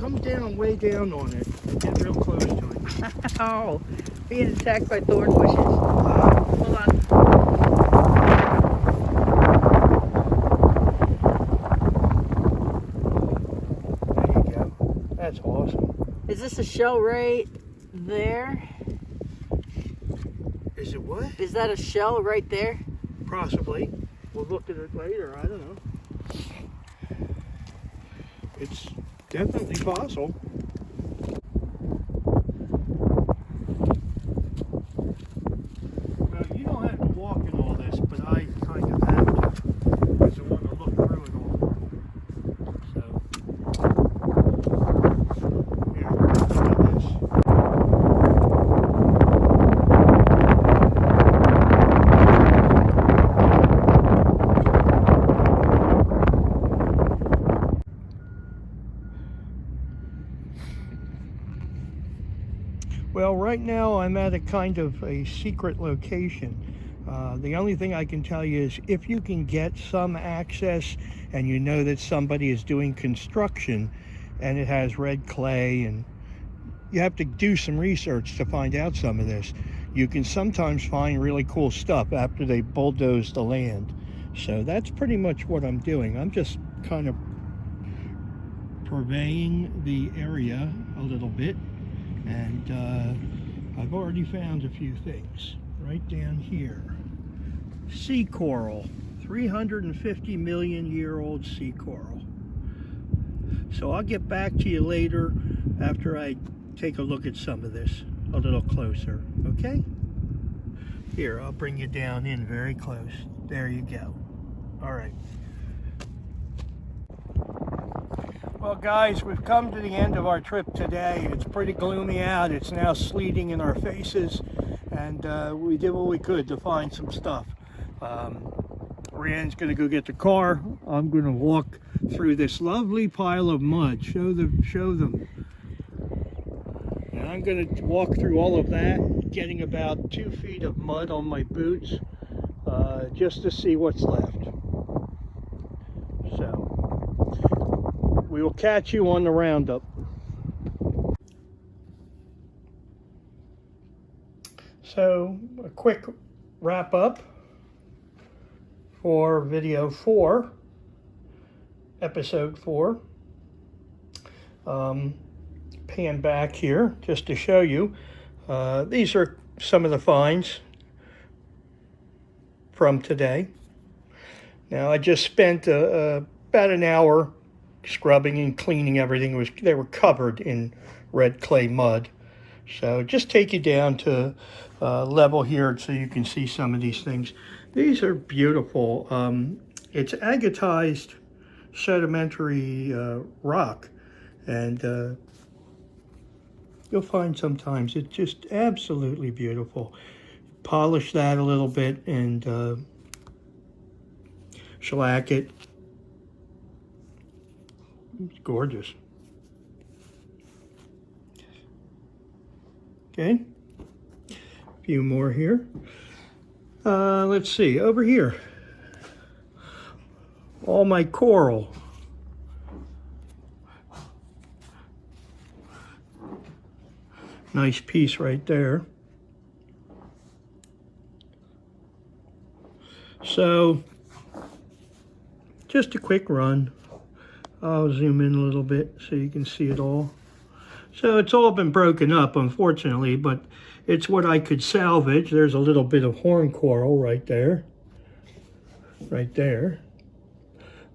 come down way down on it and get real close to it. Oh, being attacked by thorn bushes. Hold on. There you go. That's awesome. Is this a shell right there? Is it what? Is that a shell right there? Possibly. We'll look at it later. I don't know. It's definitely fossil. Well, you don't have to walk in all this, but I kind of have to because I want to look through it all. So, here, look at this. Well, right now I'm at a kind of a secret location. The only thing I can tell you is if you can get some access and you know that somebody is doing construction and it has red clay, and you have to do some research to find out some of this, you can sometimes find really cool stuff after they bulldoze the land. So that's pretty much what I'm doing. I'm just kind of surveying the area a little bit. And I've already found a few things right down here. Sea coral, 350 million year old sea coral. So I'll get back to you later after I take a look at some of this a little closer, okay? Here, I'll bring you down in very close. There you go. All right. Well, guys, we've come to the end of our trip today. It's pretty gloomy out. It's now sleeting in our faces, and we did what we could to find some stuff. Rhiannon's going to go get the car. I'm going to walk through this lovely pile of mud. Show them. And I'm going to walk through all of that, getting about 2 feet of mud on my boots, just to see what's left. So we will catch you on the roundup. So, a quick wrap up for video 4, episode 4. Pan back here just to show you. These are some of the finds from today. Now, I just spent about an hour scrubbing and cleaning everything. They were covered in red clay mud. So just take you down to level here so you can see some of these things. These are beautiful. It's agatized sedimentary rock, and you'll find sometimes it's just absolutely beautiful. Polish that a little bit and shellac it. It's gorgeous. Okay, a few more here. Let's see, over here. All my coral. Nice piece right there. So, just a quick run. I'll zoom in a little bit so you can see it all. So it's all been broken up, unfortunately, but it's what I could salvage. There's a little bit of horn coral right there. Right there.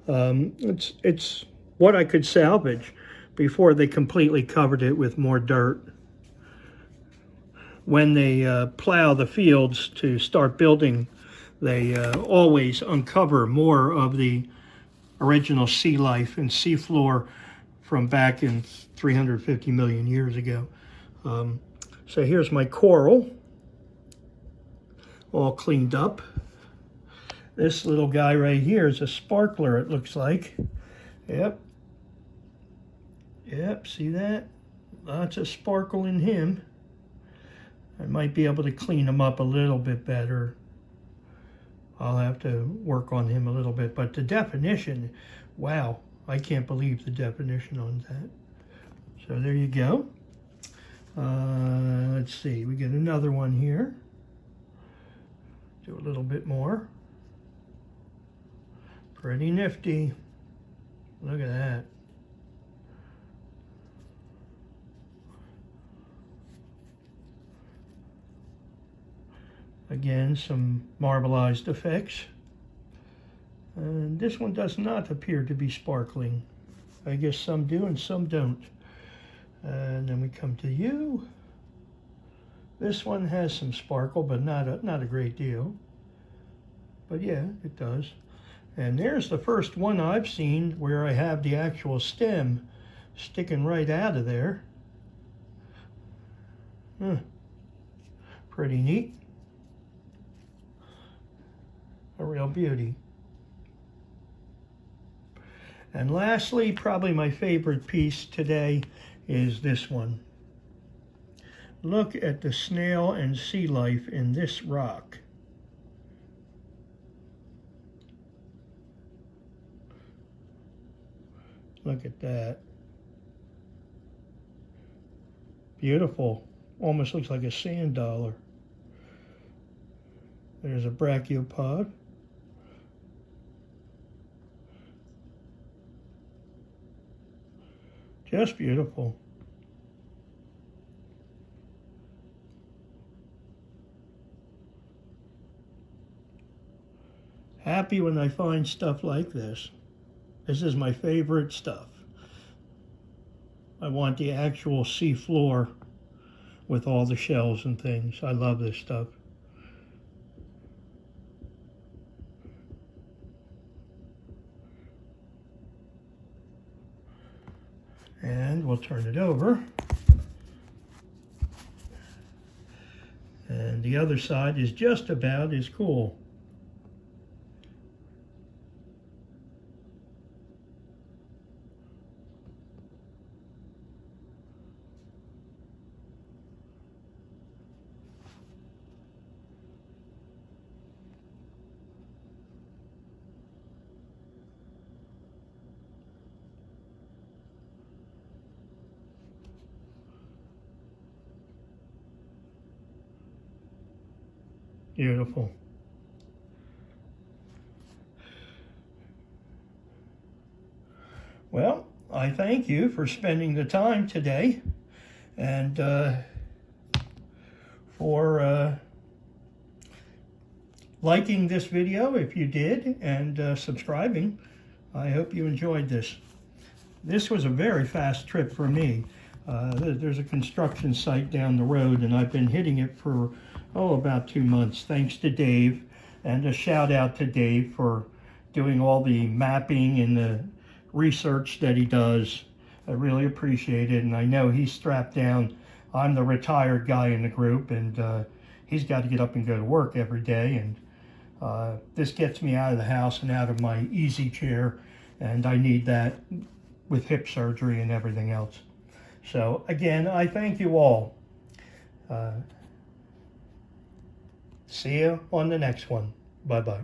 It's what I could salvage before they completely covered it with more dirt. When they plow the fields to start building, they always uncover more of the original sea life and sea floor from back in 350 million years ago. So here's my coral, all cleaned up. This little guy right here is a sparkler, it looks like. Yep, see that? Lots of sparkle in him. I might be able to clean him up a little bit better. I'll have to work on him a little bit, but the definition, wow, I can't believe the definition on that. So there you go. Let's see, we get another one here. Do a little bit more. Pretty nifty. Look at that. Again, some marbleized effects. And this one does not appear to be sparkling. I guess some do and some don't. And then we come to you. This one has some sparkle, but not a great deal. But yeah, it does. And there's the first one I've seen where I have the actual stem sticking right out of there. Pretty neat. A real beauty. And lastly, probably my favorite piece today is this one. Look at the snail and sea life in this rock. Look at that. Beautiful. Almost looks like a sand dollar. There's a brachiopod. Just beautiful. Happy when I find stuff like this. This is my favorite stuff. I want the actual sea floor with all the shells and things. I love this stuff. And we'll turn it over. And the other side is just about as cool. Beautiful. Well, I thank you for spending the time today and for liking this video if you did and subscribing. I hope you enjoyed this. This was a very fast trip for me. There's a construction site down the road and I've been hitting it for about 2 months, thanks to Dave. And a shout out to Dave for doing all the mapping and the research that he does. I really appreciate it, and I know he's strapped down. I'm the retired guy in the group, and he's got to get up and go to work every day, and this gets me out of the house and out of my easy chair, and I need that with hip surgery and everything else. So again, I thank you all. See you on the next one. Bye-bye.